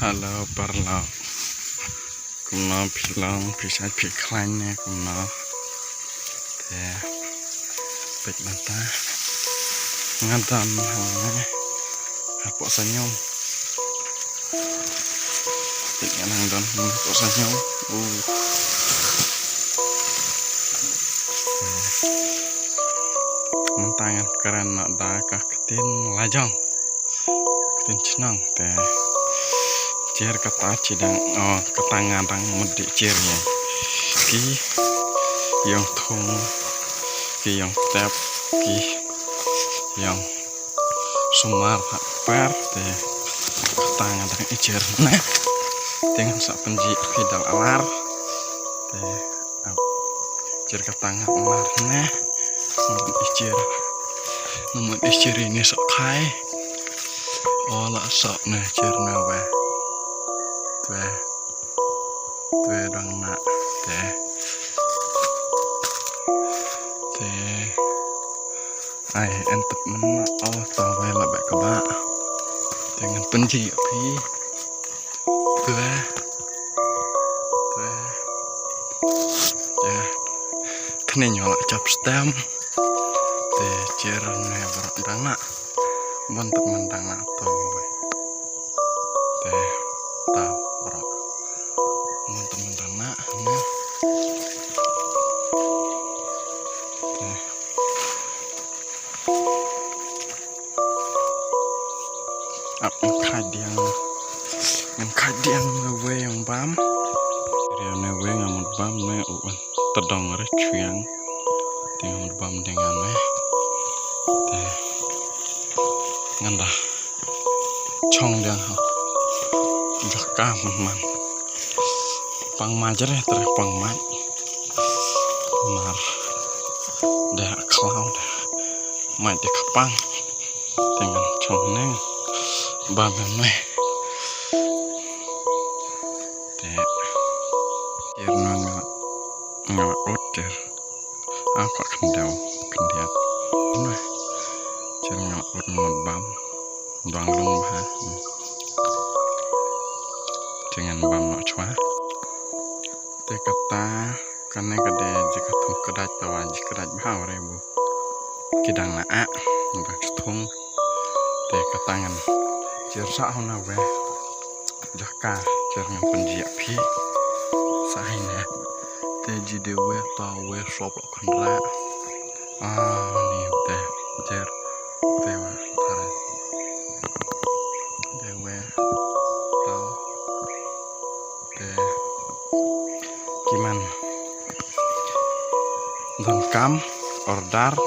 Halo Barlo, kumno pilong bisa piklanya kumno teh pek mata ngadam hanya hapok senyum pek nang don hapok senyum mentangan keren nak dah ketin lajang ketin cenang teh cer kata cidang ketangan rang mudik cernya ki yang thong ki yang tap ki yang sumar per teh ketangan rang cer nah dengan sak penji pidal alar teh cer ketangan alar nah namun icer ini sok kai olah sok nah cer nawa tue dong nak teh ai entep menak tahu lah baik kebak dengan penji api tue ya kena nyolak cap stem teh cerne berendang nak bentuk mendang nak tuh teh tahu berat teman-teman nak kadiang ngewe yang bam dia ngewe ngamut bam ne uan tedong recuang dengan bam dengan teh ngandah cong dia jaka man pang majer ya terus pang mat mar dah cloud mat di kapang dengan cong neng bam neh nggak ocer apa kendau kendiat nah cer ngapot bam doang lung bah dengan bam nak cua te kata karena kade jika tung kedaj tawan jika kedaj bahau rebu kidang naa nggak tung te katangan cer sa hona we jaka cer ngan penjiak pi sahina teji dewe tawe sop kandra nih teh cer tewa tara dewe tau teh kiman dan kam order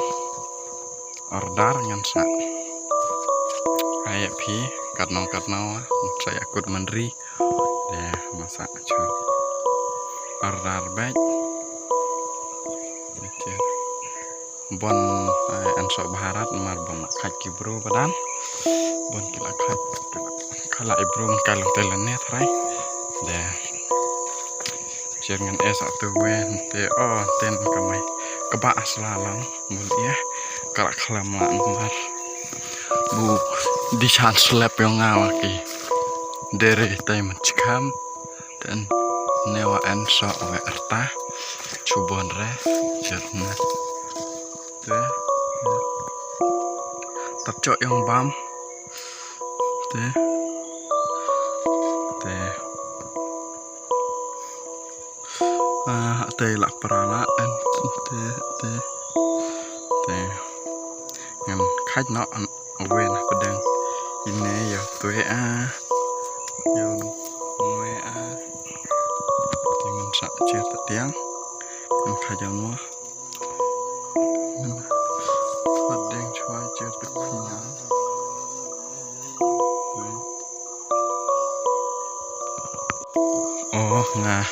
ngansa kayak pi karno saya ikut menteri deh masak cuy order baik bon ansok baharat mar bon khaj kibro badan bon kila khaj kala ibrum kalau telenet rai deh jangan satu wen te ten kamai kebak selalang mulia kala kelamaan mar bu di chan slap yang ngawaki dari tay mencikam dan newa ansok we erta cubon re jerna teh tercok yang bam teh lah peralatan teh ngan khách nó quên pedang ini ya tue yang ngoe dengan sak cer tiang ngan kajang nuah pedang cuai cer teknya nah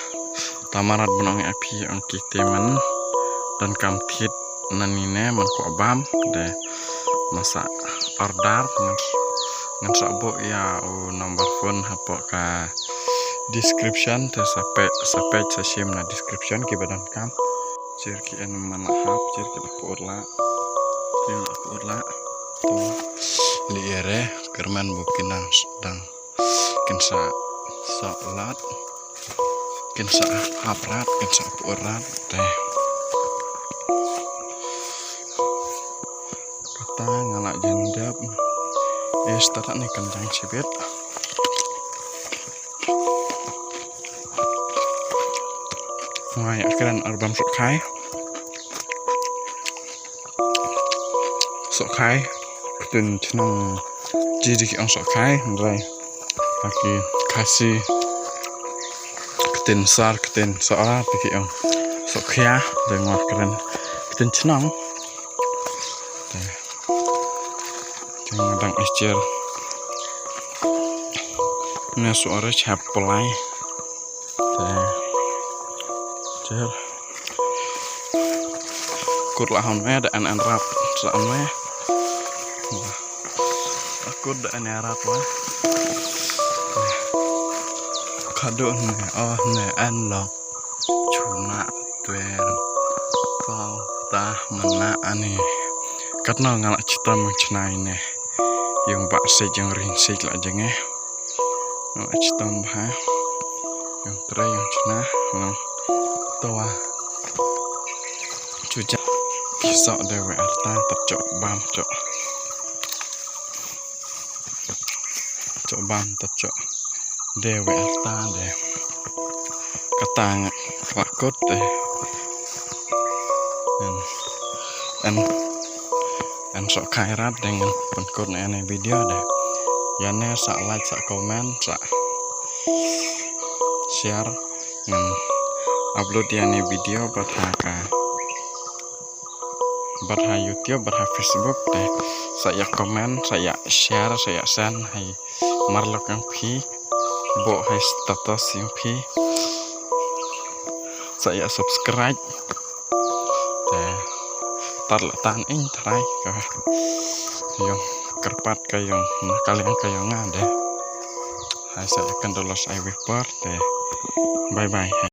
tamarat benang api ang kiteman dan kamtit nanine man ko bam de masak order ngan sabuk ya nomor phone hapo ka description te sampai sasim na description ki badan kam cer ki en manahap cer ki lapurla tu liere kerman bukinang sedang kinsa salat kinsa haprat kinsa purat teh kata ngalak jendap tarak nih kencang cibit ngoài keren album sok khai tin chnong jadi ang sok khai rồi lagi kasih tin sar tin sora tiki ang sok khia dengan keren tin chnong jangan dang iscer ini suara capelai cer kut lahon ada an rap sama aku udah nerat wah kado nih oh nih an lo cuna tuer pau tah mana ani karena ngalak cita mencenai nih yang pak sejeng rinsik lah jengeh ngalak cita mbah yang terai yang cina yang tua cuca kisah dewa arta tercok bam cok bam tercok dewa arta deh ketang lakut deh dan sok kairat dengan penkut ini video deh ya nih sak like sak komen sak share dan upload ya nih video buat YouTube, buat Facebook deh. Saya komen, saya share, saya send hay marlok yang pi, bo hay status yang pi. Saya subscribe deh. Tarletan ing terai ke yang kerpat ke yang kalian ke yang ada. Hay saya akan dolos I wiper deh. Bye bye.